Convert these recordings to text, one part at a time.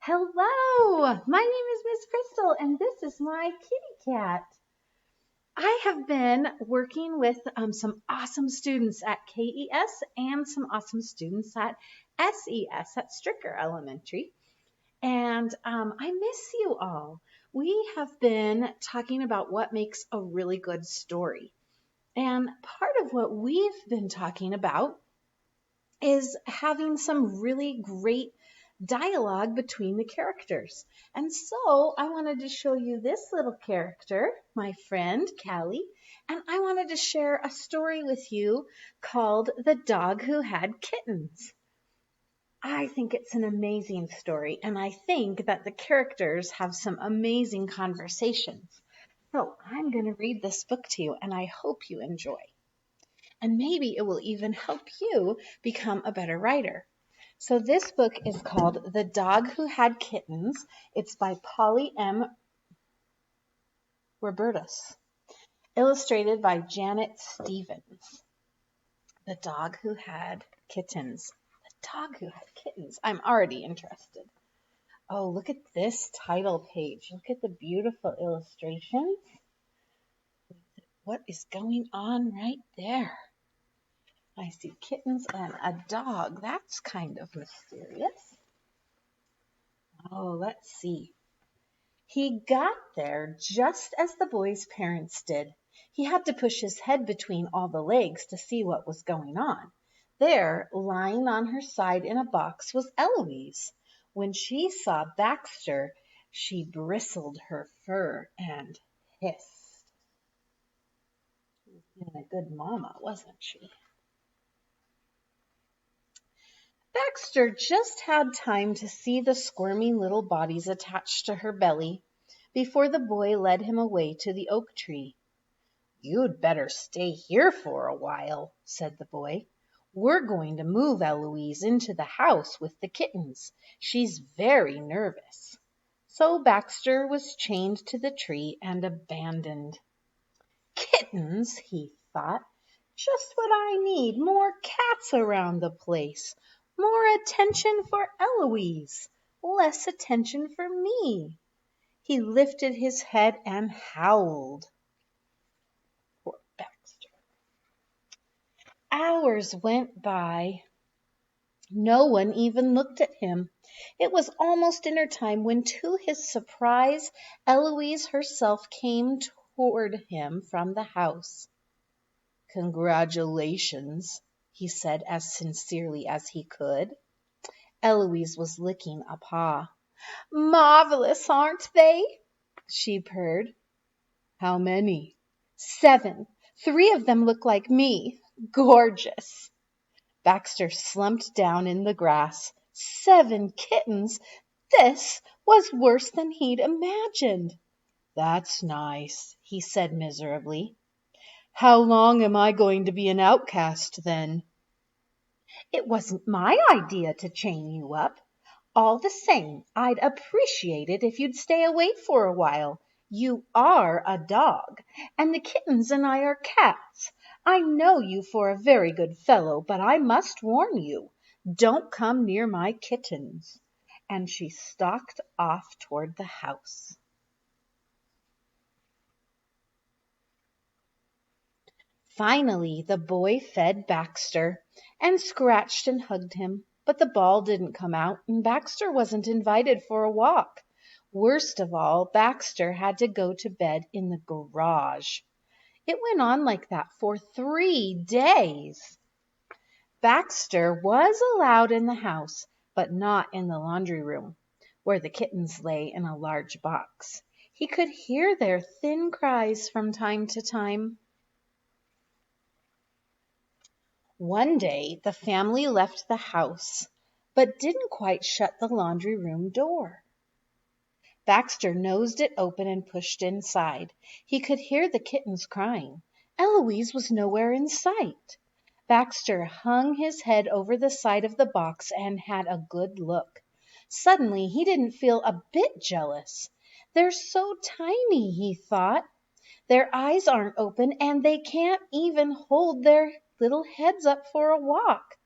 Hello, my name is Miss Crystal and this is my kitty cat. I have been working with some awesome students at KES and some awesome students at SES at Stricker Elementary. And I miss you all. We have been talking about what makes a really good story. And part of what we've been talking about is having some really great dialogue between the characters. And so I wanted to show you this little character, my friend Callie, and I wanted to share a story with you called The Dog Who Had Kittens. I think it's an amazing story, and I think that the characters have some amazing conversations. So I'm going to read this book to you, and I hope you enjoy. And maybe it will even help you become a better writer. So this book is called The Dog Who Had Kittens. It's by Polly M. Robertus, illustrated by Janet Stevens. The Dog Who Had Kittens. The Dog Who Had Kittens. I'm already interested. Oh, look at this title page. Look at the beautiful illustrations. What is going on right there? I see kittens and a dog. That's kind of mysterious. Oh, let's see. He got there just as the boy's parents did. He had to push his head between all the legs to see what was going on. There, lying on her side in a box, was Eloise. When she saw Baxter, she bristled her fur and hissed. She was being a good mama, wasn't she? Baxter just had time to see the squirming little bodies attached to her belly before the boy led him away to the oak tree. "You'd better stay here for a while," said the boy. "We're going to move Eloise into the house with the kittens. She's very nervous." So Baxter was chained to the tree and abandoned. "Kittens," he thought. "Just what I need. More cats around the place. More attention for Eloise. Less attention for me." He lifted his head and howled. Poor Baxter. Hours went by. No one even looked at him. It was almost dinner time when, to his surprise, Eloise herself came toward him from the house. "Congratulations," he said as sincerely as he could. Eloise was licking a paw. "Marvelous, aren't they?" she purred. "How many?" "7. 3 of them look like me. Gorgeous." Baxter slumped down in the grass. 7 kittens! This was worse than he'd imagined. "That's nice," he said miserably. "How long am I going to be an outcast, then?" "It wasn't my idea to chain you up. All the same, I'd appreciate it if you'd stay away for a while. You are a dog, and the kittens and I are cats. I know you for a very good fellow, but I must warn you, don't come near my kittens." And she stalked off toward the house. Finally, the boy fed Baxter and scratched and hugged him, but the ball didn't come out, and Baxter wasn't invited for a walk. Worst of all, Baxter had to go to bed in the garage. It went on like that for 3 days. Baxter was allowed in the house, but not in the laundry room, where the kittens lay in a large box. He could hear their thin cries from time to time. One day the family left the house, but didn't quite shut the laundry room door. Baxter nosed it open and pushed inside. He could hear the kittens crying. Eloise was nowhere in sight. Baxter hung his head over the side of the box and had a good look. Suddenly he didn't feel a bit jealous. "They're so tiny," he thought. "Their eyes aren't open, and they can't even hold their little heads up for a walk.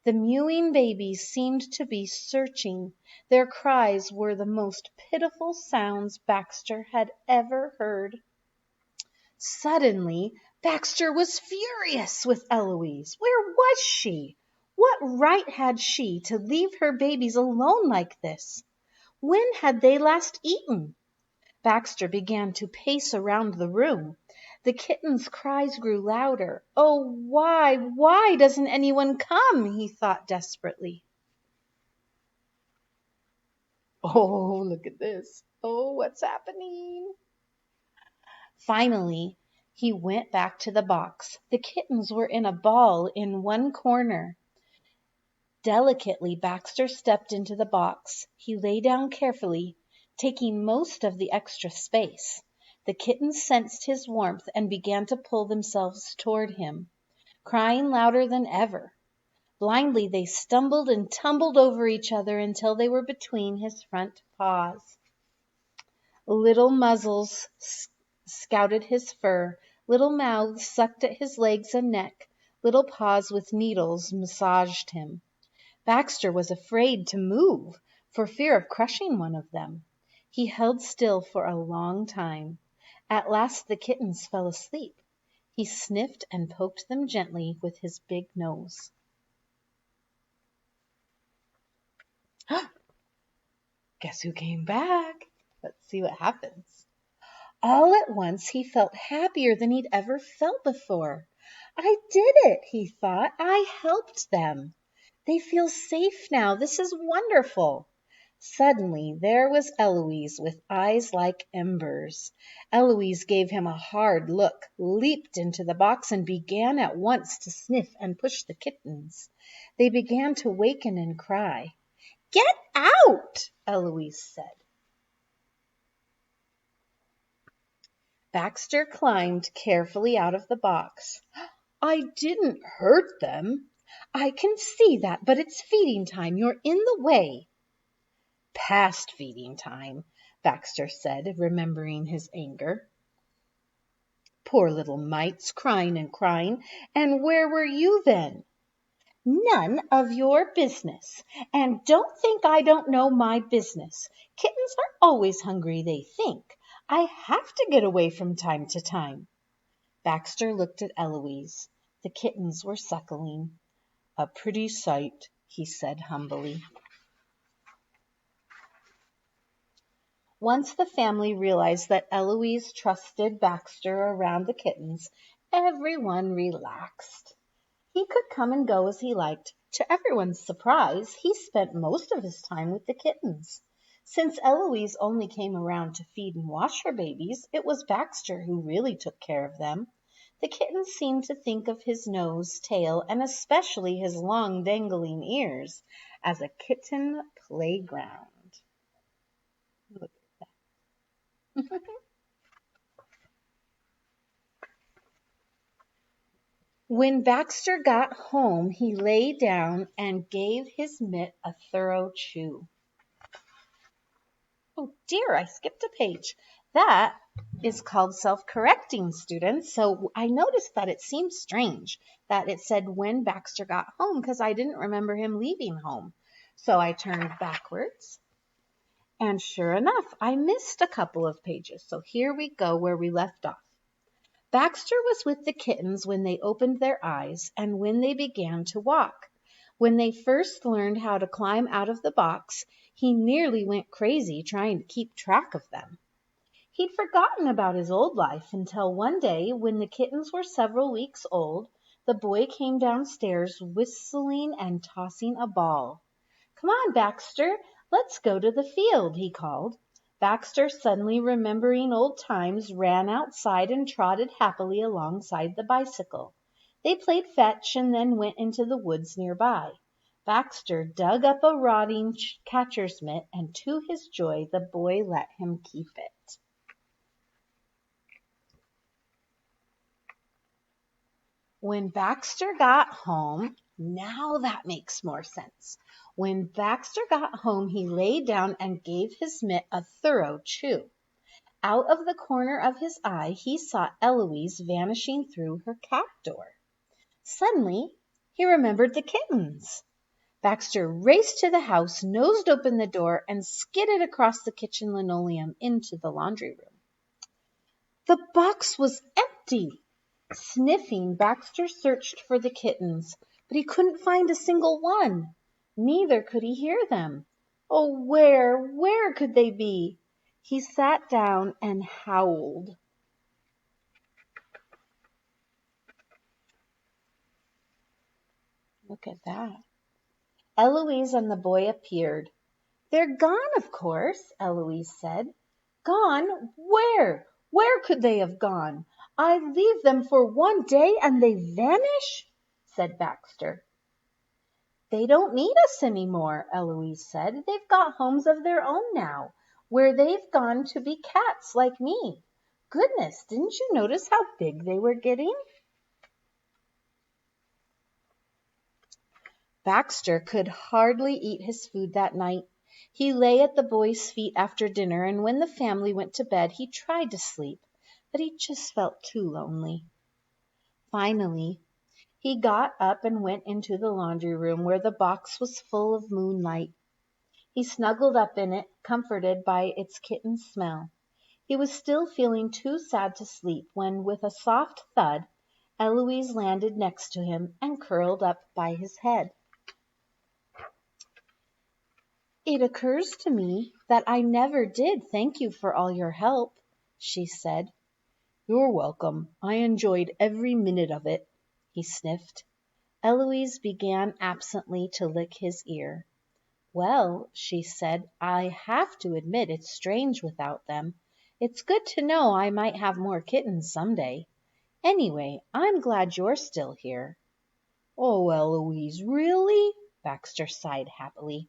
The mewing babies seemed to be searching. Their cries were the most pitiful sounds Baxter had ever heard. Suddenly, Baxter was furious with Eloise. Where was she? What right had she to leave her babies alone like this? When had they last eaten? Baxter began to pace around the room. The kitten's cries grew louder. Oh, why doesn't anyone come? He thought desperately. Oh, look at this. Oh, what's happening? Finally, he went back to the box. The kittens were in a ball in one corner. Delicately, Baxter stepped into the box. He lay down carefully, taking most of the extra space. The kittens sensed his warmth and began to pull themselves toward him, crying louder than ever. Blindly, they stumbled and tumbled over each other until they were between his front paws. Little muzzles scouted his fur, little mouths sucked at his legs and neck, little paws with needles massaged him. Baxter was afraid to move for fear of crushing one of them. He held still for a long time. At last the kittens fell asleep. He sniffed and poked them gently with his big nose. Guess who came back? Let's see what happens. All at once he felt happier than he'd ever felt before. I did it, he thought. I helped them. They feel safe now. This is wonderful. Suddenly there was Eloise with eyes like embers. Eloise gave him a hard look, leaped into the box, and began at once to sniff and push the kittens. They began to waken and cry. Get out, Eloise said. Baxter climbed carefully out of the box. I didn't hurt them. I can see that, but it's feeding time. You're in the way. Past feeding time, Baxter said, remembering his anger. Poor little mites, crying and crying. And where were you then? None of your business. And don't think I don't know my business. Kittens are always hungry, they think. I have to get away from time to time. Baxter looked at Eloise. The kittens were suckling. A pretty sight, he said humbly. Once the family realized that Eloise trusted Baxter around the kittens, everyone relaxed. He could come and go as he liked. To everyone's surprise, he spent most of his time with the kittens. Since Eloise only came around to feed and wash her babies, it was Baxter who really took care of them. The kittens seemed to think of his nose, tail, and especially his long dangling ears as a kitten playground. Look at that. When Baxter got home, he lay down and gave his mitt a thorough chew. Oh dear, I skipped a page. That is called self-correcting, students. So I noticed that it seemed strange that it said when Baxter got home because I didn't remember him leaving home. So I turned backwards. And sure enough, I missed a couple of pages. So here we go where we left off. Baxter was with the kittens when they opened their eyes and when they began to walk. When they first learned how to climb out of the box, he nearly went crazy trying to keep track of them. He'd forgotten about his old life until one day, when the kittens were several weeks old, the boy came downstairs whistling and tossing a ball. Come on, Baxter, let's go to the field, he called. Baxter, suddenly remembering old times, ran outside and trotted happily alongside the bicycle. They played fetch and then went into the woods nearby. Baxter dug up a rotting catcher's mitt, and to his joy, the boy let him keep it. When Baxter got home, now that makes more sense. When Baxter got home, he lay down and gave his mitt a thorough chew. Out of the corner of his eye, he saw Eloise vanishing through her cat door. Suddenly, he remembered the kittens. Baxter raced to the house, nosed open the door, and skidded across the kitchen linoleum into the laundry room. The box was empty. Sniffing, Baxter searched for the kittens, but he couldn't find a single one. Neither could he hear them. Oh, where could they be? He sat down and howled. Look at that. Eloise and the boy appeared. They're gone, of course, Eloise said. Gone? Where? Where could they have gone? I leave them for one day and they vanish, said Baxter. They don't need us any more, Eloise said. They've got homes of their own now, where they've gone to be cats like me. Goodness, didn't you notice how big they were getting? Baxter could hardly eat his food that night. He lay at the boy's feet after dinner, and when the family went to bed, he tried to sleep, but he just felt too lonely. Finally, he got up and went into the laundry room where the box was full of moonlight. He snuggled up in it, comforted by its kitten smell. He was still feeling too sad to sleep when, with a soft thud, Eloise landed next to him and curled up by his head. It occurs to me that I never did thank you for all your help, she said. You're welcome. I enjoyed every minute of it, he sniffed. Eloise began absently to lick his ear. Well, she said, I have to admit it's strange without them. It's good to know I might have more kittens someday. Anyway, I'm glad you're still here. Oh, Eloise, really? Baxter sighed happily.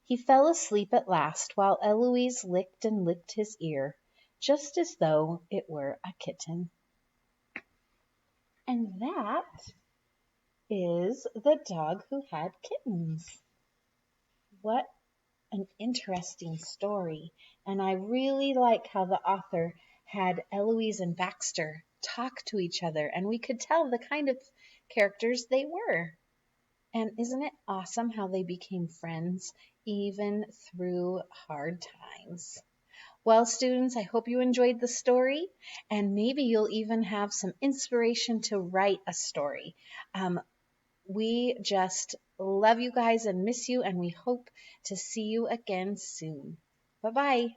He fell asleep at last while Eloise licked and licked his ear, just as though it were a kitten. And that is The Dog Who Had Kittens. What an interesting story. And I really like how the author had Eloise and Baxter talk to each other, and we could tell the kind of characters they were. And isn't it awesome how they became friends even through hard times? Well, students, I hope you enjoyed the story, and maybe you'll even have some inspiration to write a story. We just love you guys and miss you, and we hope to see you again soon. Bye-bye.